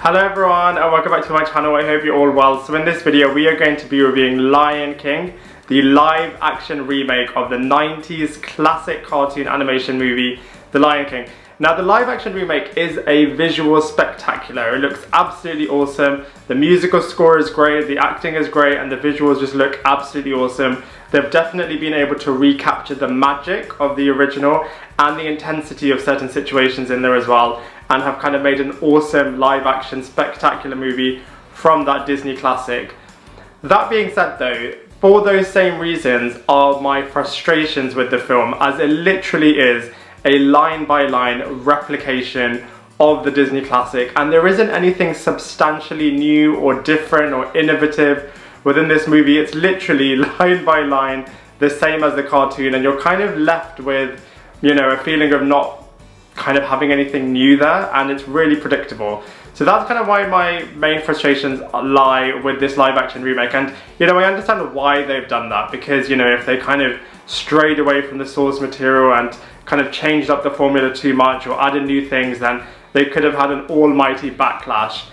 Hello everyone and welcome back to my channel. I hope you're all well. So in this video we are going to be reviewing Lion King, the live action remake of the 90s classic cartoon animation movie, The Lion King. Now the live action remake is a visual spectacular. It looks absolutely awesome. The musical score is great, the acting is great, and the visuals just look absolutely awesome. They've definitely been able to recapture the magic of the original and the intensity of certain situations in there as well, and have kind of made an awesome live action spectacular movie from that Disney classic. That being said though, for those same reasons are my frustrations with the film, as it literally is a line-by-line replication of the Disney classic, and there isn't anything substantially new or different or innovative within this movie. It's literally line by line the same as the cartoon, and you're kind of left with, you know, a feeling of not kind of having anything new there, and it's really predictable. So that's kind of why my main frustrations lie with this live action remake. And you know, I understand why they've done that, because you know, if they kind of strayed away from the source material and kind of changed up the formula too much or added new things, then they could have had an almighty backlash.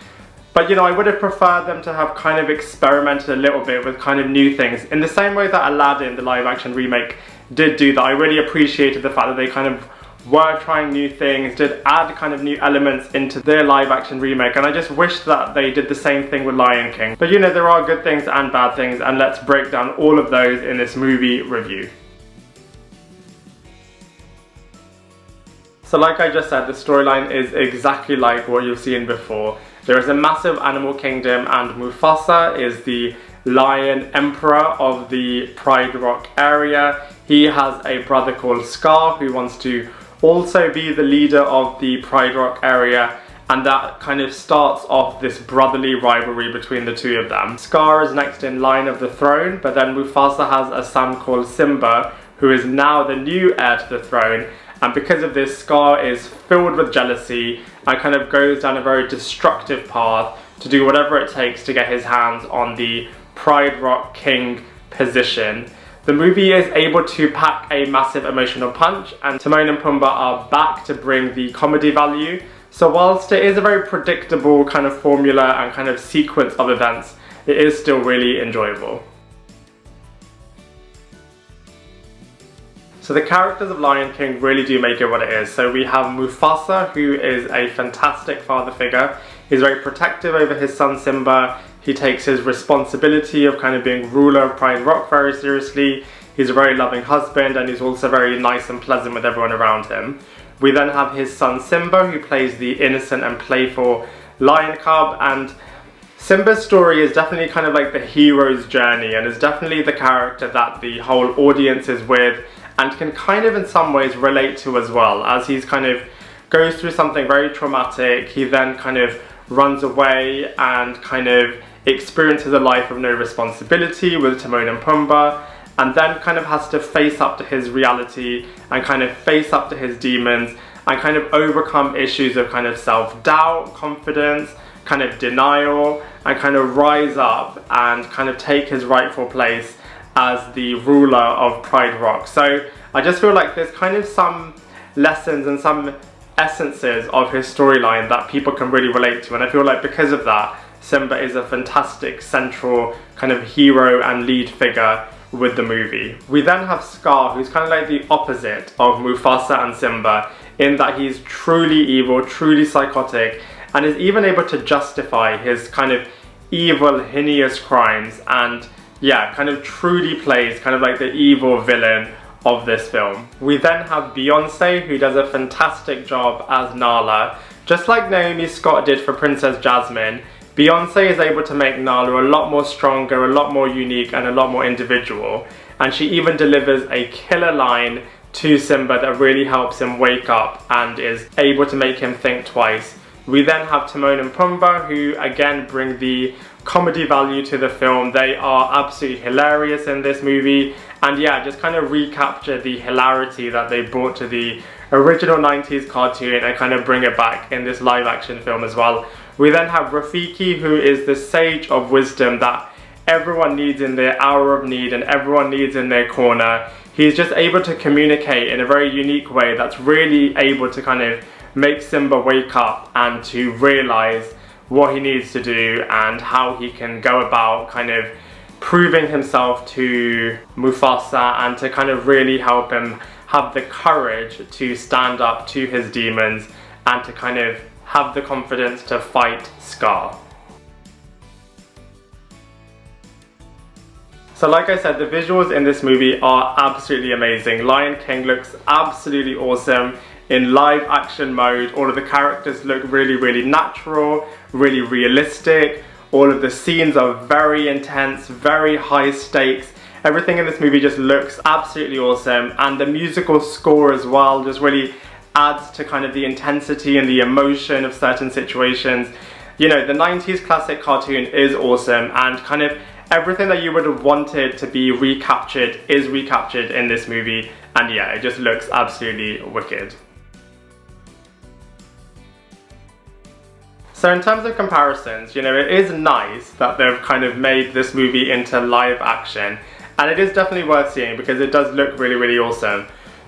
But you know, I would have preferred them to have kind of experimented a little bit with kind of new things, in the same way that Aladdin, the live action remake, did do that. I really appreciated the fact that they kind of were trying new things, did add kind of new elements into their live action remake, and I just wish that they did the same thing with Lion King. But you know, there are good things and bad things, and let's break down all of those in this movie review. So like I just said, the storyline is exactly like what you've seen before. There is a massive animal kingdom, and Mufasa is the lion emperor of the Pride Rock area. He has a brother called Scar who wants to also be the leader of the Pride Rock area, and that kind of starts off this brotherly rivalry between the two of them. Scar is next in line of the throne, but then Mufasa has a son called Simba who is now the new heir to the throne, and because of this, Scar is filled with jealousy and kind of goes down a very destructive path to do whatever it takes to get his hands on the Pride Rock King position. The movie is able to pack a massive emotional punch, and Timon and Pumbaa are back to bring the comedy value. So whilst it is a very predictable kind of formula and kind of sequence of events, it is still really enjoyable. So the characters of Lion King really do make it what it is. So we have Mufasa, who is a fantastic father figure. He's very protective over his son Simba. He takes his responsibility of kind of being ruler of Pride Rock very seriously. He's a very loving husband, and he's also very nice and pleasant with everyone around him. We then have his son Simba, who plays the innocent and playful lion cub, and Simba's story is definitely kind of like the hero's journey, and is definitely the character that the whole audience is with and can kind of in some ways relate to as well, as he's kind of goes through something very traumatic. He then kind of runs away and kind of experiences a life of no responsibility with Timon and Pumbaa, and then kind of has to face up to his reality and kind of face up to his demons and kind of overcome issues of kind of self-doubt, confidence, kind of denial, and kind of rise up and kind of take his rightful place as the ruler of Pride Rock. So I just feel like there's kind of some lessons and some essences of his storyline that people can really relate to, and I feel like because of that, Simba is a fantastic central kind of hero and lead figure with the movie. We then have Scar, who's kind of like the opposite of Mufasa and Simba, in that he's truly evil, truly psychotic, and is even able to justify his kind of evil, heinous crimes, and yeah, kind of truly plays kind of like the evil villain of this film. We then have Beyonce, who does a fantastic job as Nala. Just like Naomi Scott did for Princess Jasmine, Beyonce is able to make Nala a lot more stronger, a lot more unique, and a lot more individual. And she even delivers a killer line to Simba that really helps him wake up and is able to make him think twice. We then have Timon and Pumbaa, who again bring the comedy value to the film. They are absolutely hilarious in this movie, and yeah, just kind of recapture the hilarity that they brought to the original 90s cartoon and kind of bring it back in this live action film as well. We then have Rafiki, who is the sage of wisdom that everyone needs in their hour of need and everyone needs in their corner. He's just able to communicate in a very unique way that's really able to kind of make Simba wake up and to realize what he needs to do and how he can go about kind of proving himself to Mufasa and to kind of really help him have the courage to stand up to his demons and to kind of have the confidence to fight Scar. So like I said, the visuals in this movie are absolutely amazing. Lion King looks absolutely awesome in live action mode. All of the characters look really, really natural, really realistic. All of the scenes are very intense, very high stakes. Everything in this movie just looks absolutely awesome, and the musical score as well just really adds to kind of the intensity and the emotion of certain situations. You know, the 90s classic cartoon is awesome, and kind of everything that you would have wanted to be recaptured is recaptured in this movie, and yeah, it just looks absolutely wicked. So in terms of comparisons, you know, it is nice that they've kind of made this movie into live action, and it is definitely worth seeing because it does look really, really awesome.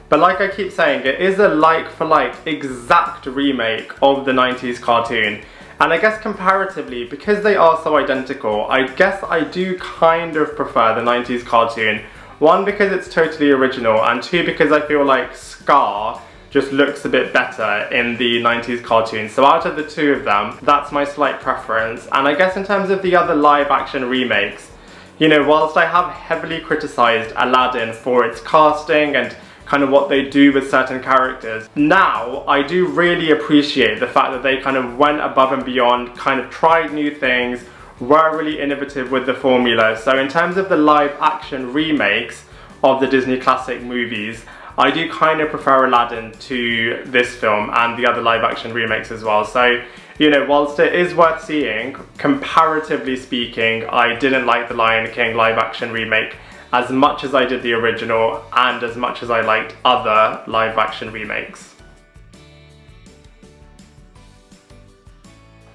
But like I keep saying, it is a like-for-like exact remake of the 90s cartoon. And I guess comparatively, because they are so identical, I guess I do kind of prefer the 90s cartoon. One, because it's totally original, and two, because I feel like Scar just looks a bit better in the 90s cartoon. So out of the two of them, that's my slight preference. And I guess in terms of the other live action remakes, you know, whilst I have heavily criticised Aladdin for its casting and kind of what they do with certain characters, now I do really appreciate the fact that they kind of went above and beyond, kind of tried new things, were really innovative with the formula. So in terms of the live action remakes of the Disney classic movies, I do kind of prefer Aladdin to this film and the other live action remakes as well. So, you know, whilst it is worth seeing, comparatively speaking, I didn't like the Lion King live action remake as much as I did the original and as much as I liked other live action remakes.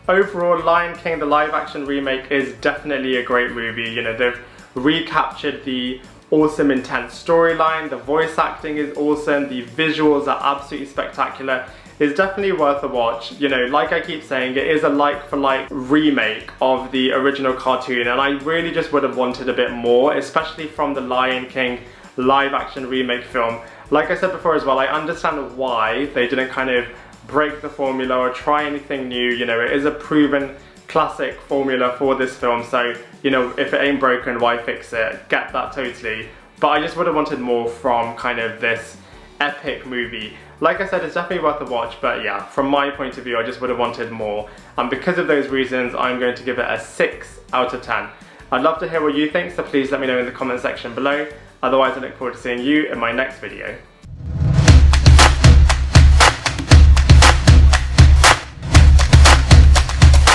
Overall, Lion King, the live action remake, is definitely a great movie. You know, they've recaptured the awesome intense storyline, the voice acting is awesome, the visuals are absolutely spectacular. It's definitely worth a watch. You know, like I keep saying, it is a like-for-like remake of the original cartoon, and I really just would have wanted a bit more, especially from the Lion King live-action remake film. Like I said before as well, I understand why they didn't kind of break the formula or try anything new. You know, it is a proven classic formula for this film, so, you know, if it ain't broken, why fix it? Get that totally. But I just would have wanted more from kind of this epic movie. Like I said, it's definitely worth a watch, but yeah, from my point of view, I just would have wanted more. And because of those reasons, I'm going to give it a 6 out of 10. I'd love to hear what you think, so please let me know in the comment section below. Otherwise, I look forward to seeing you in my next video.